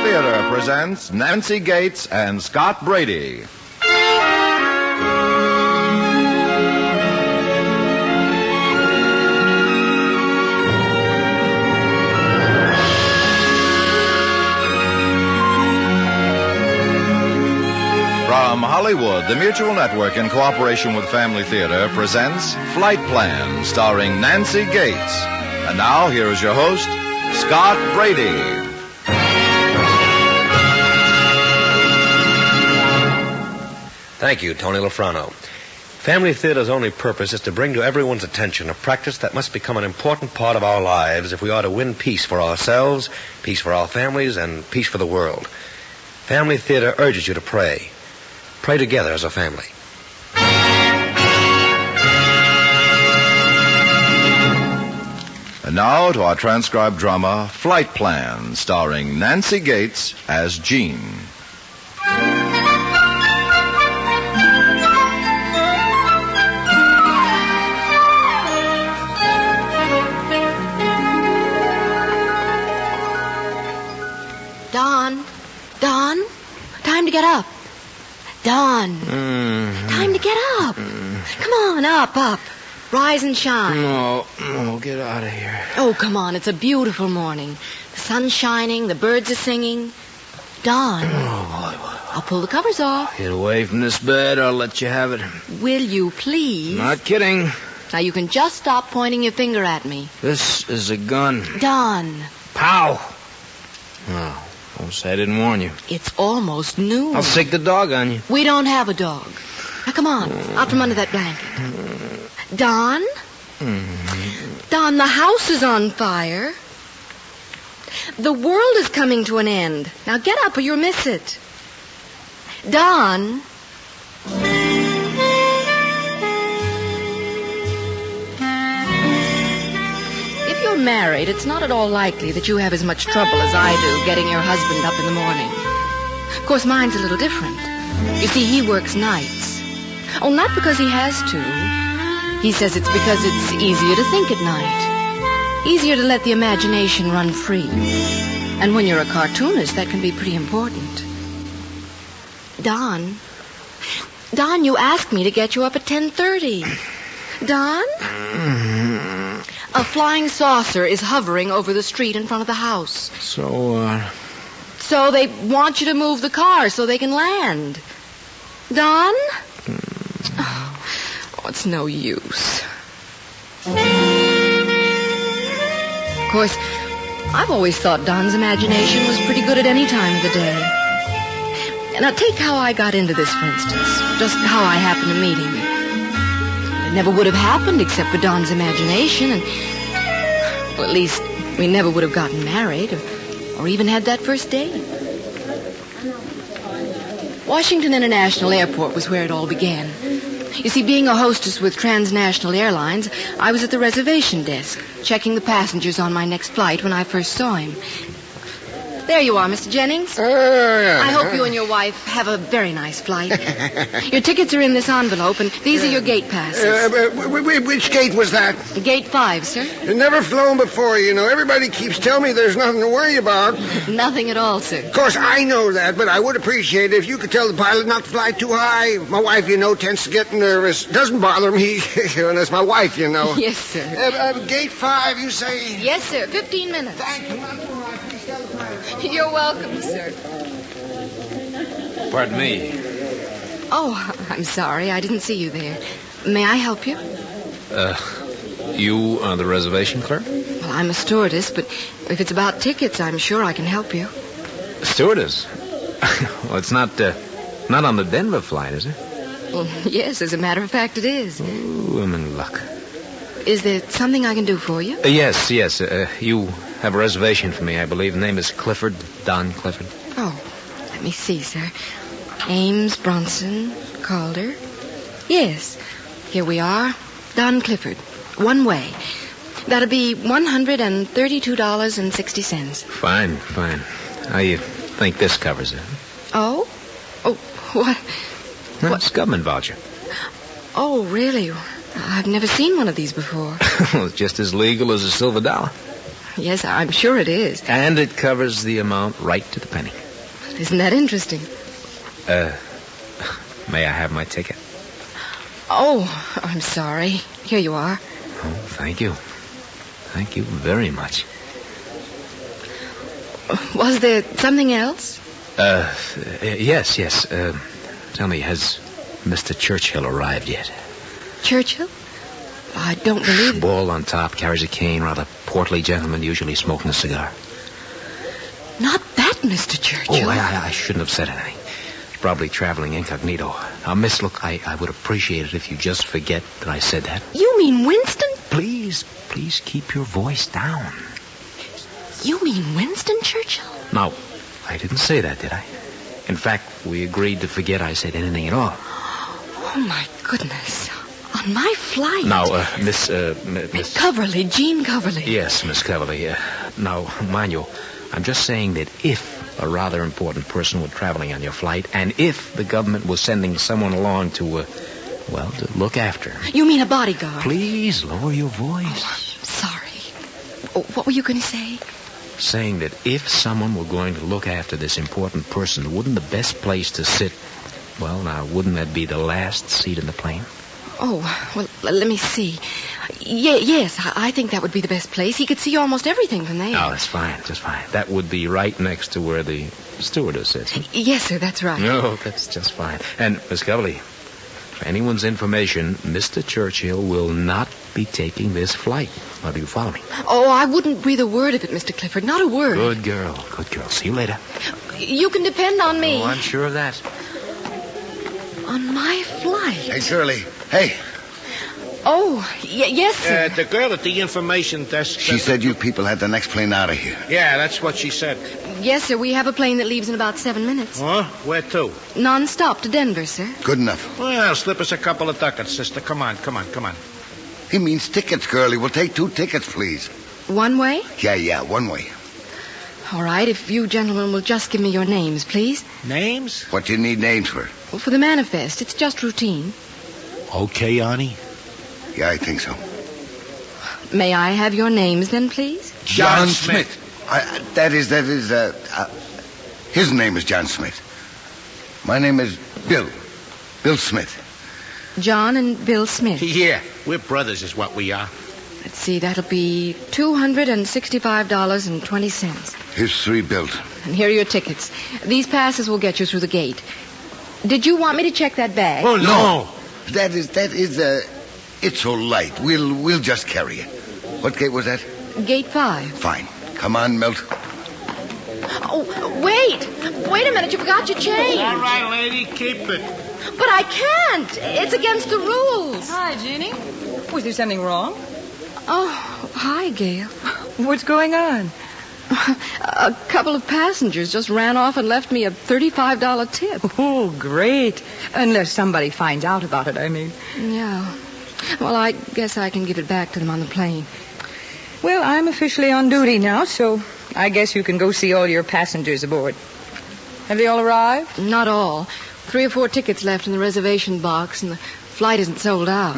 Theater presents Nancy Gates and Scott Brady. From Hollywood, the Mutual Network, in cooperation with Family Theater, presents Flight Plan, starring Nancy Gates. And now, here is your host, Scott Brady. Thank you, Tony Lafrano. Family Theater's only purpose is to bring to everyone's attention a practice that must become an important part of our lives if we are to win peace for ourselves, peace for our families, and peace for the world. Family Theater urges you to pray. Pray together as a family. And now to our transcribed drama, Flight Plan, starring Nancy Gates as Jean. Don, time to get up. Don, time to get up. Come on, up. Rise and shine. No, get out of here. Oh, come on, it's a beautiful morning. The sun's shining, the birds are singing. Don, I'll pull the covers off. Get away from this bed, I'll let you have it. Will you, please? Not kidding. Now, you can just stop pointing your finger at me. This is a gun. Don. Pow! Oh, don't say I didn't warn you. It's almost noon. I'll sick the dog on you. We don't have a dog. Now, come on, out from under that blanket. Don? Don, the house is on fire. The world is coming to an end. Now get up or you'll miss it. Don? If you're married, it's not at all likely that you have as much trouble as I do getting your husband up in the morning. Of course, mine's a little different. You see, he works nights. Oh, not because he has to. He says it's because it's easier to think at night. Easier to let the imagination run free. And when you're a cartoonist, that can be pretty important. Don, you asked me to get you up at 10:30. Don? A flying saucer is hovering over the street in front of the house. So they want you to move the car so they can land. Don? Oh, it's no use. Of course, I've always thought Don's imagination was pretty good at any time of the day. Now, take how I got into this, for instance. Just how I happened to meet him. It never would have happened except for Don's imagination, and, well, at least we never would have gotten married or even had that first date. Washington International Airport was where it all began. You see, being a hostess with Transnational Airlines, I was at the reservation desk, checking the passengers on my next flight when I first saw him. There you are, Mr. Jennings. I hope you and your wife have a very nice flight. Your tickets are in this envelope, and these are your gate passes. Which gate was that? Gate 5, sir. I've never flown before, you know. Everybody keeps telling me there's nothing to worry about. Nothing at all, sir. Of course, I know that, but I would appreciate it if you could tell the pilot not to fly too high. My wife, you know, tends to get nervous. Doesn't bother me, and that's my wife, you know. Yes, sir. Gate 5, you say? Yes, sir. 15 minutes. Thank you. Please tell the pilot. You're welcome, sir. Pardon me. Oh, I'm sorry. I didn't see you there. May I help you? You are the reservation clerk? Well, I'm a stewardess, but if it's about tickets, I'm sure I can help you. Stewardess? Well, it's not on the Denver flight, is it? Well, yes, as a matter of fact, it is. Ooh, I'm in luck. Is there something I can do for you? Yes. You have a reservation for me, I believe. The name is Clifford, Don Clifford. Oh, let me see, sir. Ames, Bronson, Calder. Yes, here we are. Don Clifford. One way. That'll be $132.60. Fine. How you think this covers it? Oh, what? No, it's a government voucher. Oh, really? I've never seen one of these before. Well, it's just as legal as a silver dollar. Yes, I'm sure it is. And it covers the amount right to the penny. Isn't that interesting? May I have my ticket? Oh, I'm sorry. Here you are. Oh, thank you. Thank you very much. Was there something else? Yes. Tell me, has Mr. Churchill arrived yet? Churchill? I don't believe it. Bald on top, carries a cane, rather portly gentleman, usually smoking a cigar. Not that Mr. Churchill. Oh, I shouldn't have said anything. He's probably traveling incognito. Now, miss, look, I would appreciate it if you just forget that I said that. You mean Winston? Please keep your voice down. You mean Winston Churchill? No, I didn't say that, did I? In fact, we agreed to forget I said anything at all. Oh, my goodness. On my flight. Now, Miss Coverly, Jean Coverly. Yes, Miss Coverly. Now, mind you, I'm just saying that if a rather important person were traveling on your flight, and if the government was sending someone along to look after him. You mean a bodyguard? Please lower your voice. Oh, I'm sorry. Oh, what were you going to say? Saying that if someone were going to look after this important person, wouldn't the best place to sit, well, now, wouldn't that be the last seat in the plane? Oh, well, let me see. Yes, I think that would be the best place. He could see almost everything from there. Oh, that's fine, just fine. That would be right next to where the stewardess sits. Yes, sir, that's right. No, that's just fine. And, Miss Coverly, for anyone's information, Mr. Churchill will not be taking this flight. Now, do you follow me? Oh, I wouldn't breathe a word of it, Mr. Clifford. Not a word. Good girl. See you later. You can depend on me. Oh, I'm sure of that. On my flight. Hey, Shirley. Hey. Oh, yes, sir. The girl at the information desk... She said you people had the next plane out of here. Yeah, that's what she said. Yes, sir, we have a plane that leaves in about 7 minutes. Huh? Where to? Non-stop to Denver, sir. Good enough. Well, slip us a couple of ducats, sister. Come on. He means tickets, girlie. We'll take 2 tickets, please. One way? Yeah, one way. All right, if you gentlemen will just give me your names, please. Names? What do you need names for? Well, for the manifest, it's just routine. Okay, Arnie. Yeah, I think so. May I have your names then, please? John Smith. That is, his name is John Smith. My name is Bill Smith. John and Bill Smith. Yeah, we're brothers is what we are. Let's see, that'll be $265.20. Here's 3 bills. And here are your tickets. These passes will get you through the gate. Did you want me to check that bag? Oh, no. That is, it's so light. We'll just carry it. What gate was that? Gate 5. Fine. Come on, Milt. Oh, wait a minute, you forgot your change. All right, lady, keep it. But I can't. It's against the rules. Hi, Jeannie. Was there something wrong? Oh, hi, Gail. What's going on? A couple of passengers just ran off and left me a $35 tip. Oh, great. Unless somebody finds out about it, I mean. Yeah. Well, I guess I can give it back to them on the plane. Well, I'm officially on duty now, so I guess you can go see all your passengers aboard. Have they all arrived? Not all. 3 or 4 tickets left in the reservation box, and the flight isn't sold out.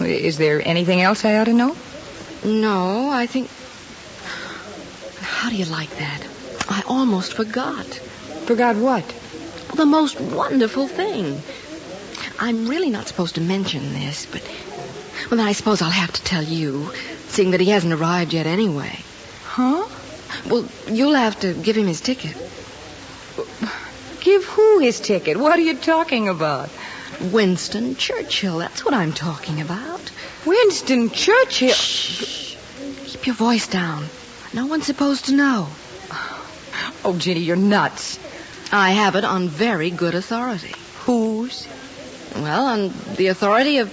Is there anything else I ought to know? No, I think... How do you like that? I almost forgot. Forgot what? The most wonderful thing. I'm really not supposed to mention this, but... Well, then I suppose I'll have to tell you, seeing that he hasn't arrived yet anyway. Huh? Well, you'll have to give him his ticket. Give who his ticket? What are you talking about? Winston Churchill, that's what I'm talking about. Winston Churchill? Shh. Keep your voice down. No one's supposed to know. Oh, Ginny, you're nuts. I have it on very good authority. Whose? Well, on the authority of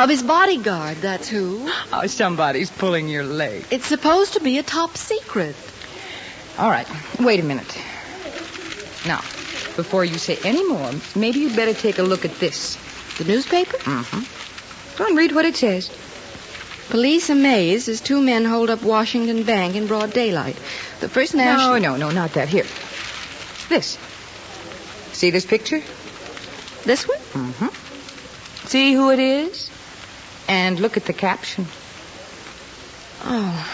his bodyguard, that's who. Oh, somebody's pulling your leg. It's supposed to be a top secret. All right, wait a minute. Now, before you say any more, maybe you'd better take a look at this. The newspaper? Mm-hmm. Go and read what it says. Police amazed as 2 men hold up Washington Bank in broad daylight. The First National... No, not that. Here. This. See this picture? This one? Mm-hmm. See who it is? And look at the caption. Oh,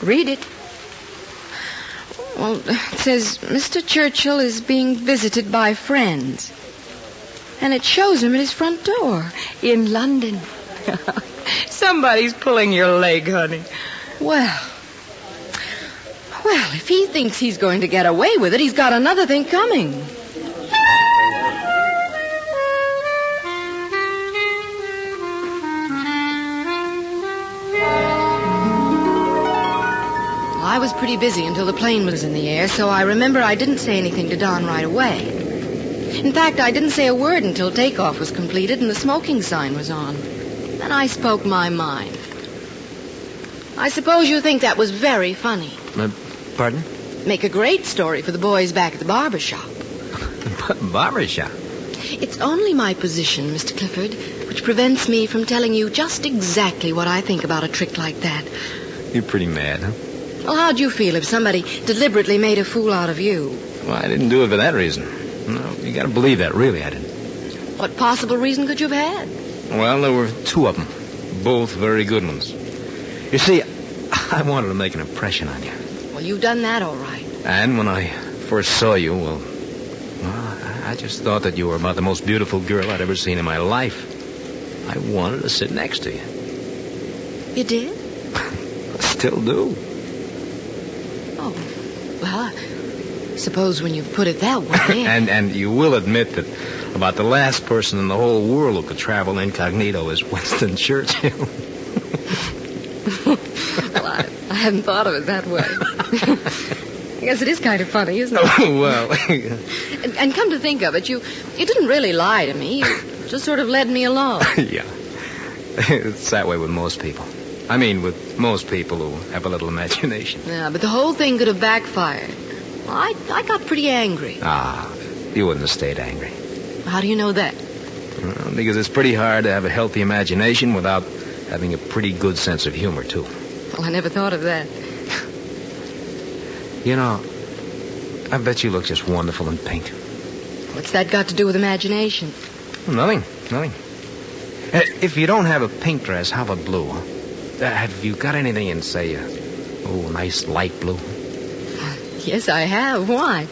read it. Well, it says, Mr. Churchill is being visited by friends. And it shows him at his front door. In London. Somebody's pulling your leg, honey. Well, if he thinks he's going to get away with it, he's got another thing coming. I was pretty busy until the plane was in the air, so I remember I didn't say anything to Don right away. In fact, I didn't say a word until takeoff was completed and the smoking sign was on. Then I spoke my mind. I suppose you think that was very funny. Pardon? Make a great story for the boys back at the barber shop. Barber shop? It's only my position, Mr. Clifford, which prevents me from telling you just exactly what I think about a trick like that. You're pretty mad, huh? Well, how'd you feel if somebody deliberately made a fool out of you? Well, I didn't do it for that reason. No, you gotta believe that, really, I didn't. What possible reason could you have had? Well, there were two of them. Both very good ones. You see, I wanted to make an impression on you. Well, you've done that all right. And when I first saw you, well, I just thought that you were about the most beautiful girl I'd ever seen in my life. I wanted to sit next to you. You did? I still do. Oh, well, I suppose when you put it that way... and you will admit that about the last person in the whole world who could travel incognito is Winston Churchill. Well, I hadn't thought of it that way. I guess it is kind of funny, isn't it? Oh, well... and come to think of it, you didn't really lie to me. You just sort of led me along. Yeah. It's that way with most people. I mean, with most people who have a little imagination. Yeah, but the whole thing could have backfired. Well, I got pretty angry. Ah, you wouldn't have stayed angry. How do you know that? Well, because it's pretty hard to have a healthy imagination without having a pretty good sense of humor, too. Well, I never thought of that. You know, I bet you look just wonderful in pink. What's that got to do with imagination? Nothing. If you don't have a pink dress, how about blue? Have you got anything in, say, nice light blue? Yes, I have. Why?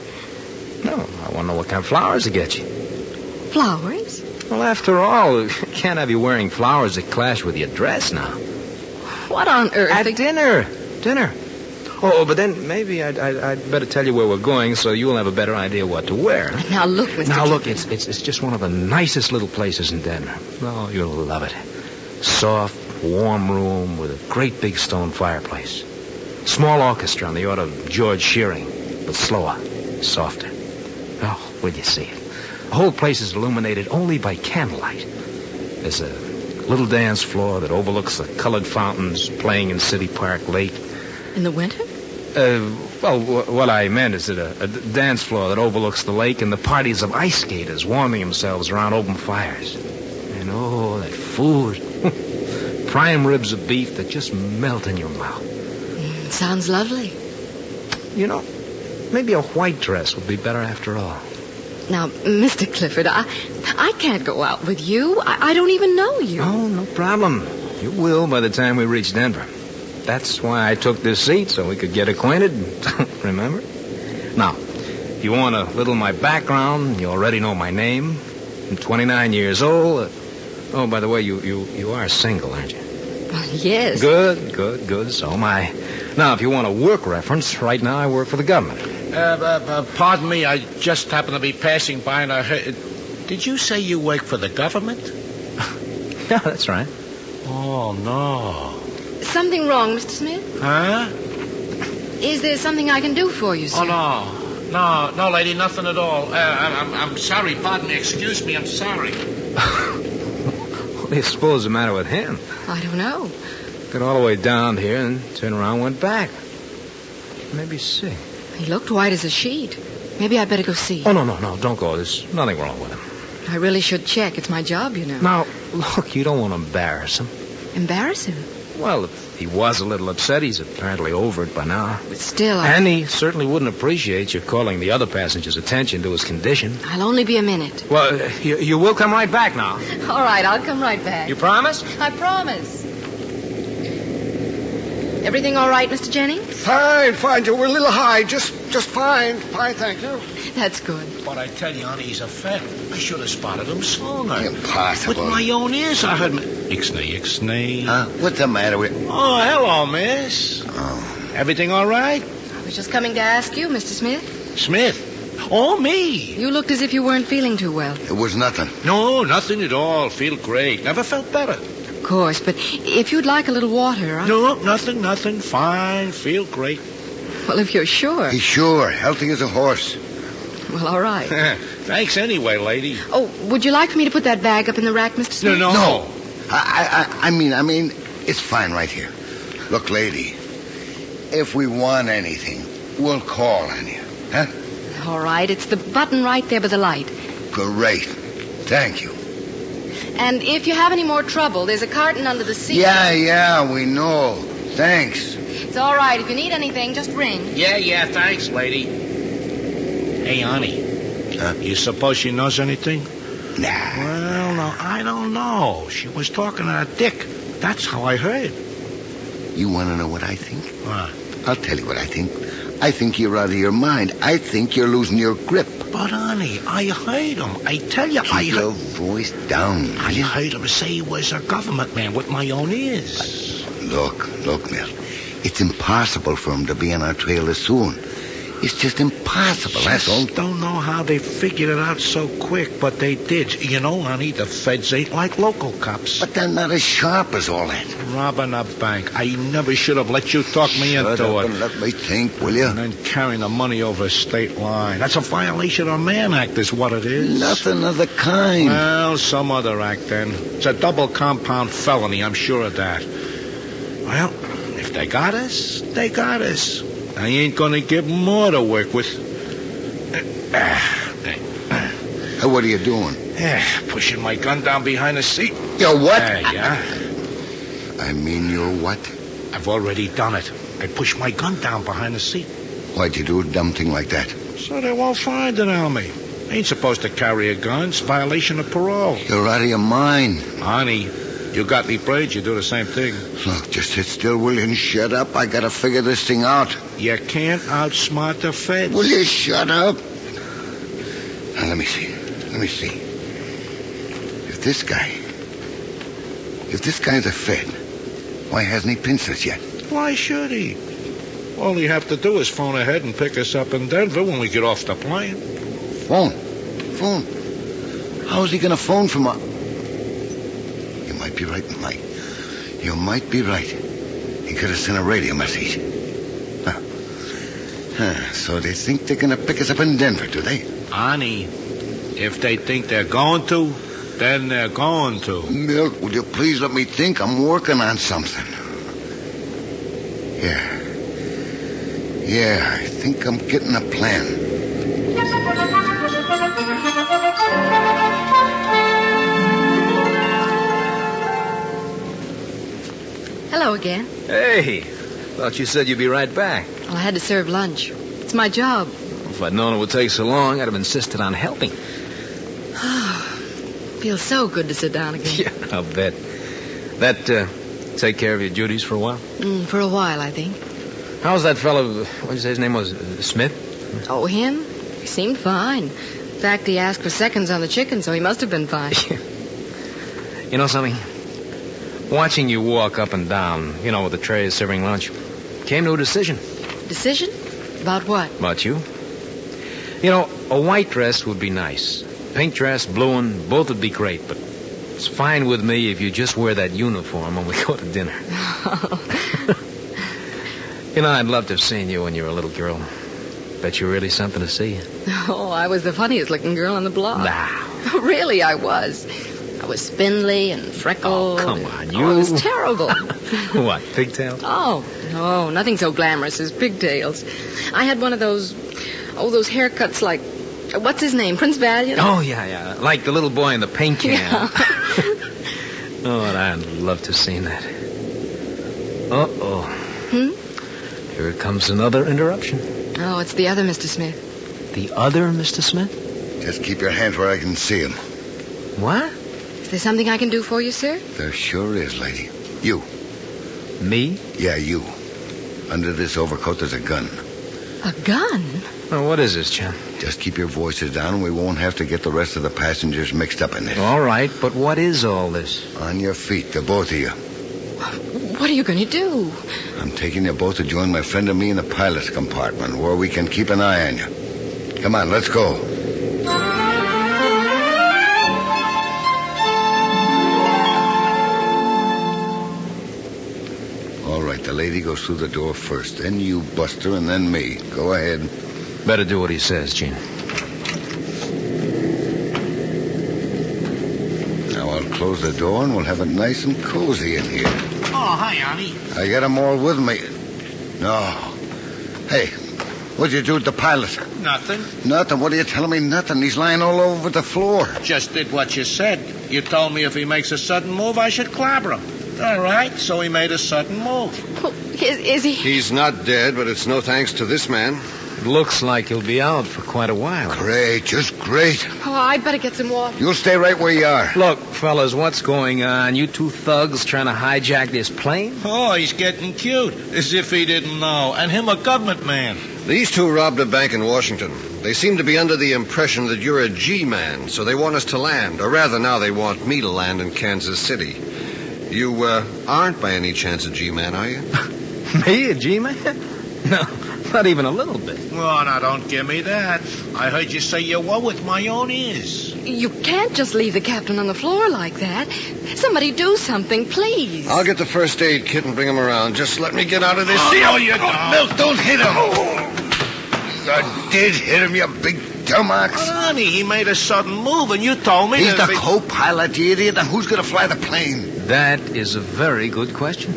No, I want to know what kind of flowers to get you. Flowers? Well, after all, can't have you wearing flowers that clash with your dress now. What on earth? At dinner. Oh, but then maybe I'd better tell you where we're going so you'll have a better idea what to wear. Now, look, Mr. Now, look, it's just one of the nicest little places in Denver. Oh, you'll love it. Soft, warm room with a great big stone fireplace. Small orchestra on the order of George Shearing, but slower, softer. Oh, will you see it? The whole place is illuminated only by candlelight. There's a little dance floor that overlooks the colored fountains playing in City Park Lake. In the winter? Well, what I meant is that a dance floor that overlooks the lake and the parties of ice skaters warming themselves around open fires. And, oh, that food. Prime ribs of beef that just melt in your mouth. Sounds lovely. You know, maybe a white dress would be better after all. Now, Mr. Clifford, I can't go out with you. I don't even know you. Oh, no problem. You will by the time we reach Denver. That's why I took this seat, so we could get acquainted. Remember? Now, if you want a little of my background, you already know my name. I'm 29 years old. Oh, by the way, you are single, aren't you? Yes. Good. So am I. Now, if you want a work reference, right now I work for the government. Pardon me, I just happened to be passing by and I heard... Did you say you work for the government? Yeah, that's right. Oh, no. Something wrong, Mr. Smith? Huh? Is there something I can do for you, sir? Oh, no, lady, nothing at all. I'm sorry, pardon me, excuse me, I'm sorry. What do you suppose is the matter with him? I don't know. Got all the way down here and turned around and went back. Maybe sick. He looked white as a sheet. Maybe I'd better go see. Oh, no, don't go. There's nothing wrong with him. I really should check. It's my job, you know. Now, look, you don't want to embarrass him. Embarrass him? Well, if he was a little upset, he's apparently over it by now. But still, And he certainly wouldn't appreciate you calling the other passengers' attention to his condition. I'll only be a minute. Well, you will come right back now. All right, I'll come right back. You promise? I promise. Everything all right, Mr. Jennings? Fine, Joe. We're a little high. Just fine. Fine, thank you. That's good. But I tell you, honey, he's a fed. I should have spotted him sooner. Impossible. With my own ears, I heard him. Ixnay. What's the matter with... Oh, hello, miss. Oh. Everything all right? I was just coming to ask you, Mr. Smith. Smith? Oh, me. You looked as if you weren't feeling too well. It was nothing. No, nothing at all. Feel great. Never felt better. Of course, but if you'd like a little water... No, nothing. Fine. Feel great. Well, if you're sure. He's sure. Healthy as a horse. Well, all right. Thanks anyway, lady. Oh, would you like for me to put that bag up in the rack, Mr. Smith? No. I mean, it's fine right here. Look, lady, if we want anything, we'll call on you. Huh? All right. It's the button right there by the light. Great. Thank you. And if you have any more trouble, there's a carton under the seat. Yeah, we know. Thanks. It's all right. If you need anything, just ring. Yeah, thanks, lady. Hey, honey. Huh? You suppose she knows anything? Nah. Well, no, I don't know. She was talking to her dick. That's how I heard. You want to know what I think? What? I'll tell you what I think. I think you're out of your mind. I think you're losing your grip. But, honey, I heard him. I tell you, Keep your voice down. I heard him say he was a government man with my own ears. Look, Mill. It's impossible for him to be on our trail as soon. It's just impossible, that's all. Don't know how they figured it out so quick, but they did. You know, honey, the feds ain't like local cops. But they're not as sharp as all that. Robbing a bank. I never should have let you talk me Shut into up it. and let me think, will you? And then carrying the money over state line. That's a violation of Mann Act is what it is. Nothing of the kind. Well, some other act then. It's a double compound felony, I'm sure of that. Well, if they got us, they got us. I ain't gonna give more to work with. What are you doing? Pushing my gun down behind the seat. You're what? Yeah. I mean, you're what? I've already done it. I pushed my gun down behind the seat. Why'd you do a dumb thing like that? So they won't find it on me. Ain't supposed to carry a gun. It's violation of parole. You're out of your mind. Honey, you got me braids, you do the same thing. Look, just sit still, will you, and shut up. I gotta figure this thing out. You can't outsmart the feds. Will you shut up? Now, let me see. If this guy's a fed, why hasn't he pinched us yet? Why should he? All he have to do is phone ahead and pick us up in Denver when we get off the plane. Phone. How is he gonna phone from a... You might be right, Mike. You might be right. He could have sent a radio message. So they think they're gonna pick us up in Denver, do they? Honey, if they think they're going to, then they're going to. Milt, will you please let me think? I'm working on something. Yeah, I think I'm getting a plan. Hello again. Hey, thought you said you'd be right back. Well, I had to serve lunch. It's my job. If I'd known it would take so long, I'd have insisted on helping. Feels so good to sit down again. Yeah, I'll bet. That, take care of your duties for a while? For a while, I think. How's that fellow, what did you say his name was, Smith? Oh, him? He seemed fine. In fact, he asked for seconds on the chicken, so he must have been fine. You know something? Watching you walk up and down, with the trays serving lunch, came to a decision. Decision? About what? About you. A white dress would be nice. Pink dress, blue one, both would be great, but it's fine with me if you just wear that uniform when we go to dinner. I'd love to have seen you when you were a little girl. Bet you're really something to see. Oh, I was the funniest looking girl on the block. Nah. Really, I was. I was spindly and freckled. Oh, come on, you. Oh, it was terrible. What, pigtails? Oh, no, nothing so glamorous as pigtails. I had one of those haircuts like, what's his name, Prince Valiant? Oh, yeah, like the little boy in the paint can. Yeah. Oh, and I'd love to have seen that. Uh-oh. Here comes another interruption. Oh, it's the other Mr. Smith. The other Mr. Smith? Just keep your hands where I can see him. What? Is there something I can do for you, sir? There sure is, lady. You. Me? Yeah, you. Under this overcoat, there's a gun. A gun? Well, what is this, John? Just keep your voices down, and we won't have to get the rest of the passengers mixed up in this. All right, but what is all this? On your feet, the both of you. What are you going to do? I'm taking you both to join my friend and me in the pilot's compartment, where we can keep an eye on you. Come on, let's go. All right, the lady goes through the door first. Then you, Buster, and then me. Go ahead. Better do what he says, Gene. Now I'll close the door and we'll have it nice and cozy in here. Oh, hi, Arnie. I got them all with me. No. Hey, what'd you do with the pilot? Nothing. Nothing. What are you telling me? Nothing. He's lying all over the floor. Just did what you said. You told me if he makes a sudden move, I should clobber him. All right, so he made a sudden move. Oh, is he? He's not dead, but it's no thanks to this man. It looks like he'll be out for quite a while. Great, just great. Oh, I'd better get some water. You'll stay right where you are. Look, fellas, what's going on? You two thugs trying to hijack this plane? Oh, he's getting cute, as if he didn't know. And him a government man. These two robbed a bank in Washington. They seem to be under the impression that you're a G-man, so they want us to land. Or rather, now they want me to land in Kansas City. You aren't by any chance a G-man, are you? Me, a G-man? No, not even a little bit. Oh, now don't give me that. I heard you say you were with my own ears. You can't just leave the captain on the floor like that. Somebody do something, please. I'll get the first aid kit and bring him around. Just let me get out of this. Oh, no, you don't. Milk, don't hit him. You did hit him, you big dumbass. Honey, he made a sudden move, and you told me He's that... the co-pilot, you idiot. And who's going to fly the plane? That is a very good question.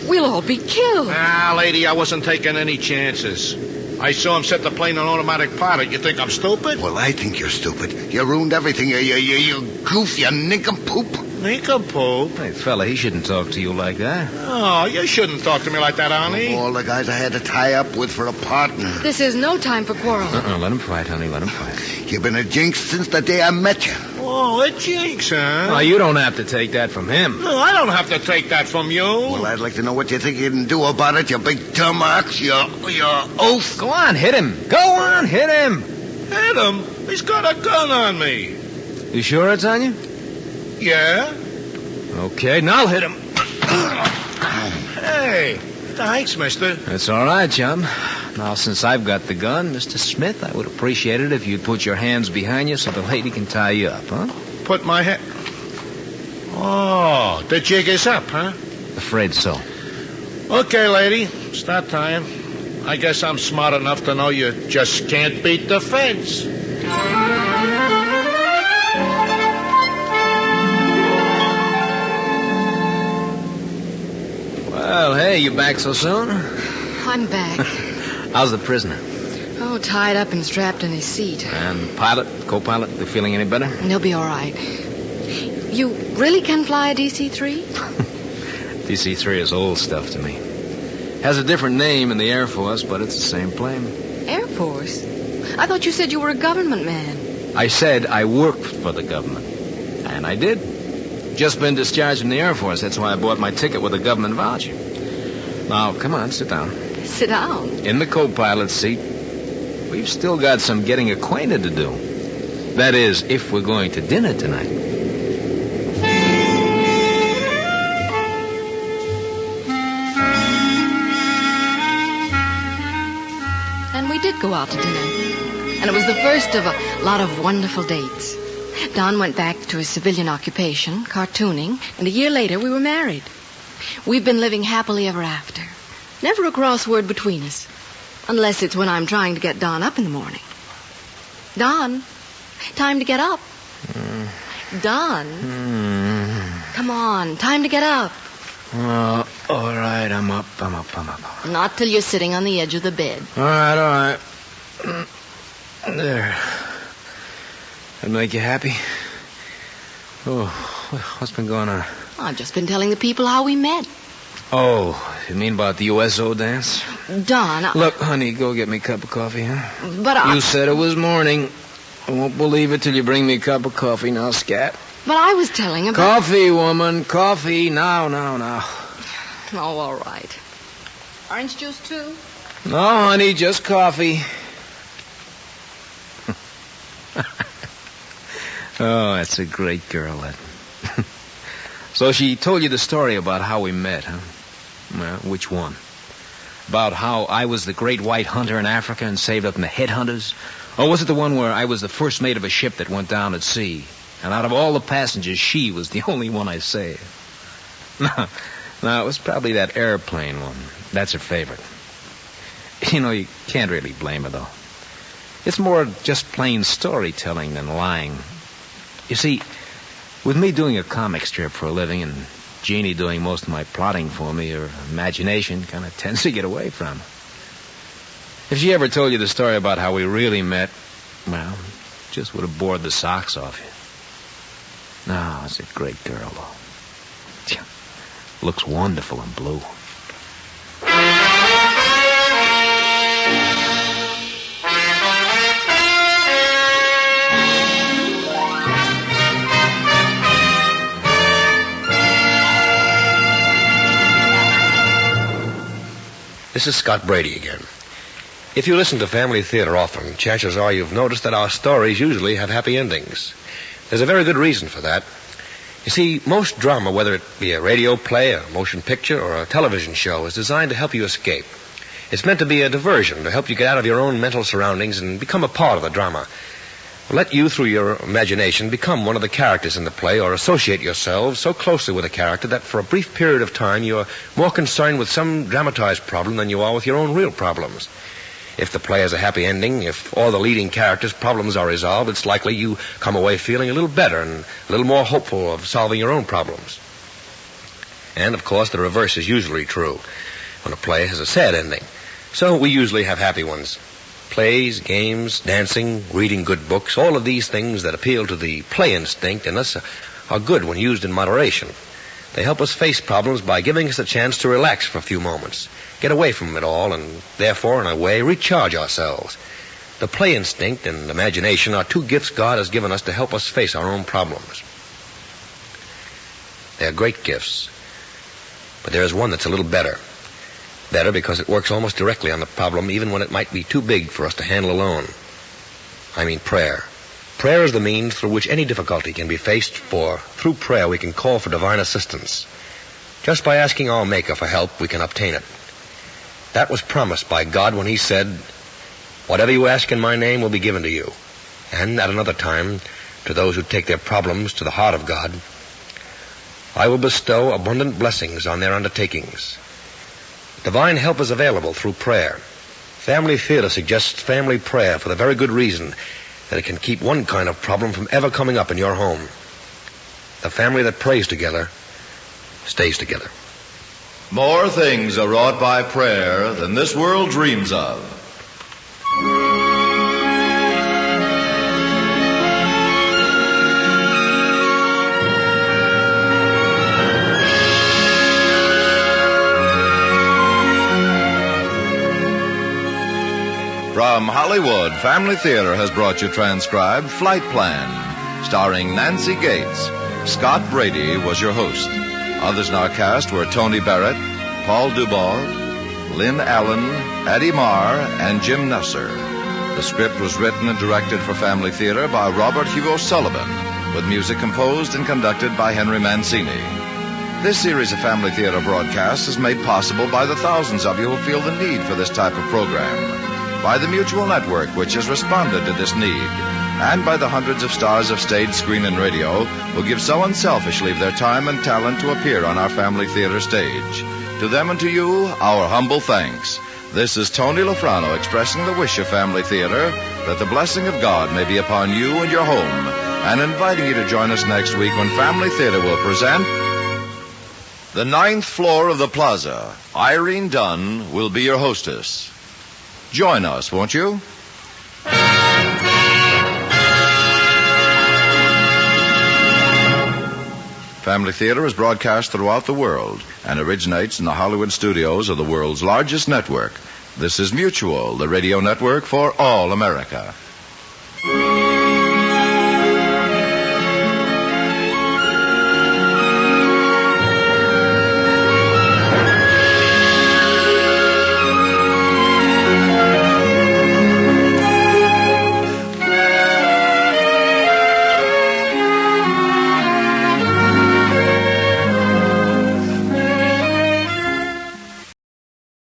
We'll all be killed. Ah, lady, I wasn't taking any chances. I saw him set the plane on automatic pilot. You think I'm stupid? Well, I think you're stupid. You ruined everything. You goof, you nincompoop. Nincompoop? Hey, fella, he shouldn't talk to you like that. Oh, you shouldn't talk to me like that, Arnie. All the guys I had to tie up with for a partner. This is no time for quarreling. Let him fight, honey. Let him fight. You've been a jinx since the day I met you. Oh, a jinx, huh? Well, you don't have to take that from him. No, I don't have to take that from you. Well, I'd like to know what you think you can do about it, you big dumbass. Your oaf. Go on, hit him. Go on, hit him. Hit him? He's got a gun on me. You sure it's on you? Yeah? Okay, now hit him. Hey, thanks, mister. That's all right, chum. Now, since I've got the gun, Mr. Smith, I would appreciate it if you'd put your hands behind you so the lady can tie you up, huh? Put my hand... Oh, the jig is up, huh? Afraid so. Okay, lady, start tying. I guess I'm smart enough to know you just can't beat the fence. Well, hey, you back so soon? I'm back. How's the prisoner? Oh, tied up and strapped in his seat. And pilot, co-pilot, they feeling any better? They'll be all right. You really can fly a DC-3? DC-3 is old stuff to me. Has a different name in the Air Force, but it's the same plane. Air Force? I thought you said you were a government man. I said I worked for the government. And I did. Just been discharged from the Air Force. That's why I bought my ticket with a government voucher. Now, come on, sit down. Sit down. In the co-pilot seat. We've still got some getting acquainted to do. That is, if we're going to dinner tonight. And we did go out to dinner. And it was the first of a lot of wonderful dates. Don went back to his civilian occupation, cartooning, and a year later we were married. We've been living happily ever after. Never a cross word between us. Unless it's when I'm trying to get Don up in the morning. Don, time to get up. Don. Come on, time to get up. All right, I'm up. Not till you're sitting on the edge of the bed. All right. There. That make you happy? Oh, what's been going on? I've just been telling the people how we met. Oh, you mean about the USO dance? Don, Look, honey, go get me a cup of coffee, huh? But You said it was morning. I won't believe it till you bring me a cup of coffee now, scat. But I was telling about... Coffee, woman, coffee, now. Oh, all right. Orange juice, too? No, honey, just coffee. Oh, that's a great girl, that. So she told you the story about how we met, huh? Well, which one? About how I was the great white hunter in Africa and saved up in the headhunters? Or was it the one where I was the first mate of a ship that went down at sea? And out of all the passengers, she was the only one I saved. No, it was probably that airplane one. That's her favorite. You know, you can't really blame her, though. It's more just plain storytelling than lying. You see, with me doing a comic strip for a living and Jeannie doing most of my plotting for me, her imagination kind of tends to get away from her. If she ever told you the story about how we really met, well, just would have bored the socks off you. No, it's a great girl, though. Looks wonderful in blue. This is Scott Brady again. If you listen to Family Theater often, chances are you've noticed that our stories usually have happy endings. There's a very good reason for that. You see, most drama, whether it be a radio play, a motion picture, or a television show, is designed to help you escape. It's meant to be a diversion, to help you get out of your own mental surroundings and become a part of the drama. Let you, through your imagination, become one of the characters in the play or associate yourselves so closely with a character that for a brief period of time you're more concerned with some dramatized problem than you are with your own real problems. If the play has a happy ending, if all the leading characters' problems are resolved, it's likely you come away feeling a little better and a little more hopeful of solving your own problems. And, of course, the reverse is usually true when a play has a sad ending. So we usually have happy ones. Plays, games, dancing, reading good books, all of these things that appeal to the play instinct in us are good when used in moderation. They help us face problems by giving us a chance to relax for a few moments, get away from it all, and therefore, in a way, recharge ourselves. The play instinct and imagination are two gifts God has given us to help us face our own problems. They are great gifts, but there is one that's a little better. Better because it works almost directly on the problem, even when it might be too big for us to handle alone. I mean prayer. Prayer is the means through which any difficulty can be faced, for through prayer we can call for divine assistance. Just by asking our Maker for help, we can obtain it. That was promised by God when he said, "Whatever you ask in my name will be given to you." And at another time, to those who take their problems to the heart of God, "I will bestow abundant blessings on their undertakings." Divine help is available through prayer. Family Theater suggests family prayer for the very good reason that it can keep one kind of problem from ever coming up in your home. The family that prays together stays together. More things are wrought by prayer than this world dreams of. From Hollywood, Family Theater has brought you transcribed Flight Plan, starring Nancy Gates. Scott Brady was your host. Others in our cast were Tony Barrett, Paul Dubov, Lynn Allen, Addie Marr, and Jim Nusser. The script was written and directed for Family Theater by Robert Hugo Sullivan, with music composed and conducted by Henry Mancini. This series of Family Theater broadcasts is made possible by the thousands of you who feel the need for this type of program, by the Mutual Network, which has responded to this need, and by the hundreds of stars of stage, screen, and radio who give so unselfishly of their time and talent to appear on our Family Theater stage. To them and to you, our humble thanks. This is Tony Lofrano expressing the wish of Family Theater that the blessing of God may be upon you and your home, and inviting you to join us next week when Family Theater will present The Ninth Floor of the Plaza. Irene Dunn will be your hostess. Join us, won't you? Family Theater is broadcast throughout the world and originates in the Hollywood studios of the world's largest network. This is Mutual, the radio network for all America.